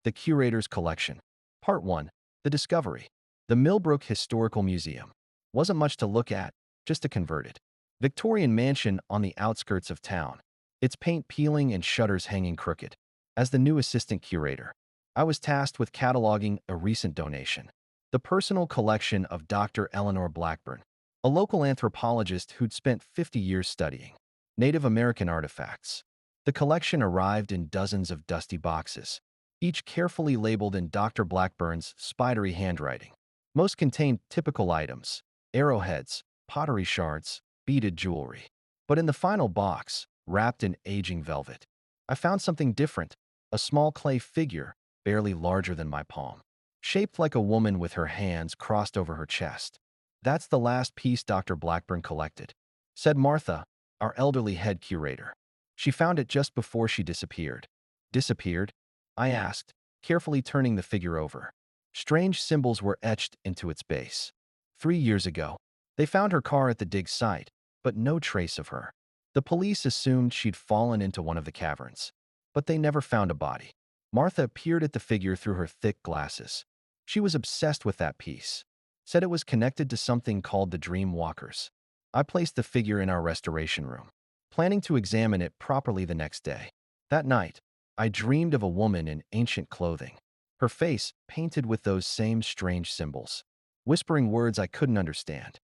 The Curator's Collection. Part 1. The Discovery. The Millbrook Historical Museum. Wasn't much to look at, just a converted Victorian mansion on the outskirts of town, its paint peeling and shutters hanging crooked. As the new assistant curator, I was tasked with cataloging a recent donation, the personal collection of Dr. Eleanor Blackburn, a local anthropologist who'd spent 50 years studying Native American artifacts. The collection arrived in dozens of dusty boxes, each carefully labeled in Dr. Blackburn's spidery handwriting. Most contained typical items: arrowheads, pottery shards, beaded jewelry. But in the final box, wrapped in aging velvet, I found something different: a small clay figure, barely larger than my palm, shaped like a woman with her hands crossed over her chest. "That's the last piece Dr. Blackburn collected," said Martha, our elderly head curator. "She found it just before she disappeared." "Disappeared?" I asked, carefully turning the figure over. Strange symbols were etched into its base. 3 years ago, they found her car at the dig site, but no trace of her. The police assumed she'd fallen into one of the caverns, but they never found a body. Martha peered at the figure through her thick glasses. She was obsessed with that piece, said it was connected to something called the Dream Walkers. I placed the figure in our restoration room, planning to examine it properly the next day. That night, I dreamed of a woman in ancient clothing, her face painted with those same strange symbols, whispering words I couldn't understand.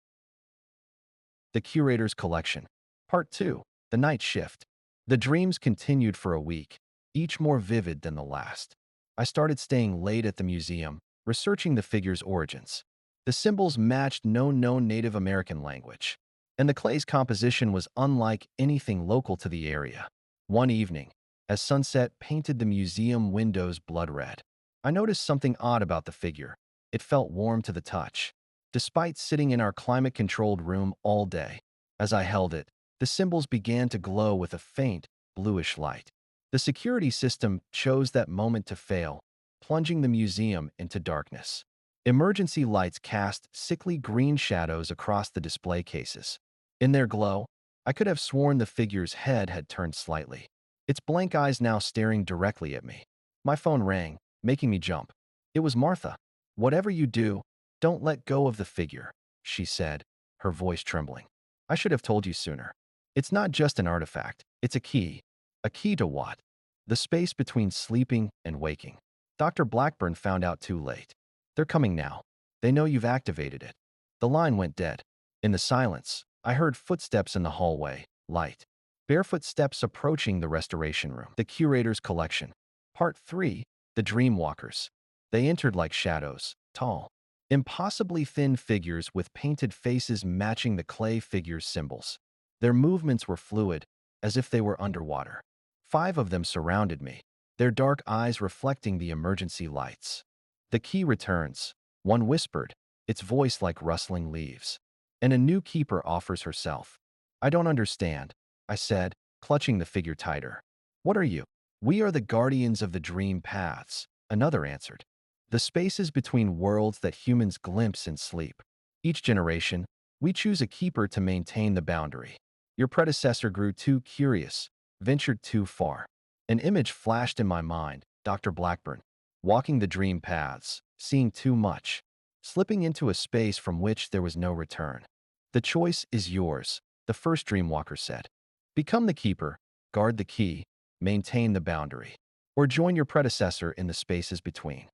The Curator's Collection. Part 2. The Night Shift. The dreams continued for a week, each more vivid than the last. I started staying late at the museum, researching the figure's origins. The symbols matched no known Native American language, and the clay's composition was unlike anything local to the area. One evening, as sunset painted the museum windows blood red, I noticed something odd about the figure. It felt warm to the touch, despite sitting in our climate-controlled room all day. As I held it, the symbols began to glow with a faint, bluish light. The security system chose that moment to fail, plunging the museum into darkness. Emergency lights cast sickly green shadows across the display cases. In their glow, I could have sworn the figure's head had turned slightly, its blank eyes now staring directly at me. My phone rang, making me jump. It was Martha. "Whatever you do, don't let go of the figure," she said, her voice trembling. "I should have told you sooner. It's not just an artifact, it's a key." "A key to what?" "The space between sleeping and waking. Dr. Blackburn found out too late. They're coming now. They know you've activated it." The line went dead. In the silence, I heard footsteps in the hallway, light, barefoot steps approaching the restoration room. The Curator's Collection. Part 3. The Dream Walkers. They entered like shadows, tall, impossibly thin figures with painted faces matching the clay figure's symbols. Their movements were fluid, as if they were underwater. 5 of them surrounded me, their dark eyes reflecting the emergency lights. "The key returns," one whispered, its voice like rustling leaves. "And a new keeper offers herself." "I don't understand," I said, clutching the figure tighter. "What are you?" "We are the guardians of the dream paths," another answered. "The spaces between worlds that humans glimpse in sleep. Each generation, we choose a keeper to maintain the boundary. Your predecessor grew too curious, ventured too far." An image flashed in my mind: Dr. Blackburn, walking the dream paths, seeing too much, slipping into a space from which there was no return. "The choice is yours," the first dreamwalker said. "Become the keeper, guard the key, maintain the boundary, or join your predecessor in the spaces between."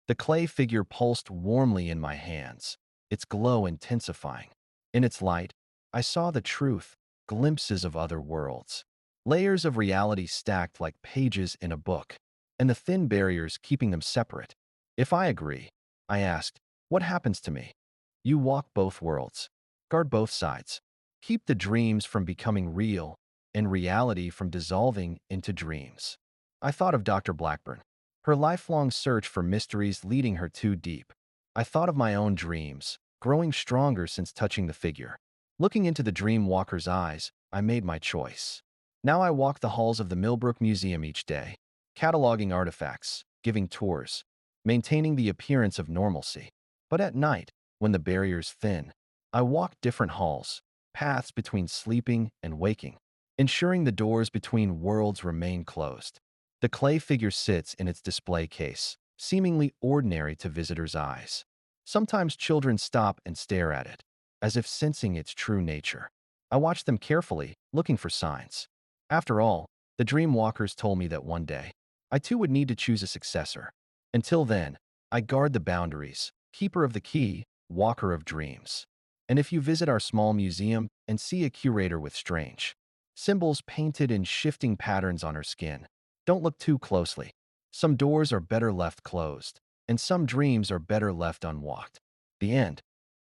The clay figure pulsed warmly in my hands, its glow intensifying. In its light, I saw the truth, glimpses of other worlds, layers of reality stacked like pages in a book, and the thin barriers keeping them separate. "If I agree," I asked, "what happens to me?" "You walk both worlds, guard both sides, keep the dreams from becoming real and reality from dissolving into dreams." I thought of Dr. Blackburn, her lifelong search for mysteries leading her too deep. I thought of my own dreams, growing stronger since touching the figure. Looking into the dream walker's eyes, I made my choice. Now I walk the halls of the Millbrook Museum each day, cataloging artifacts, giving tours, maintaining the appearance of normalcy. But at night, when the barriers thin, I walk different halls, paths between sleeping and waking, ensuring the doors between worlds remain closed. The clay figure sits in its display case, seemingly ordinary to visitors' eyes. Sometimes children stop and stare at it, as if sensing its true nature. I watch them carefully, looking for signs. After all, the dream walkers told me that one day, I too would need to choose a successor. Until then, I guard the boundaries, keeper of the key, walker of dreams. And if you visit our small museum and see a curator with strange symbols painted in shifting patterns on her skin, don't look too closely. Some doors are better left closed, and some dreams are better left unwalked. The end.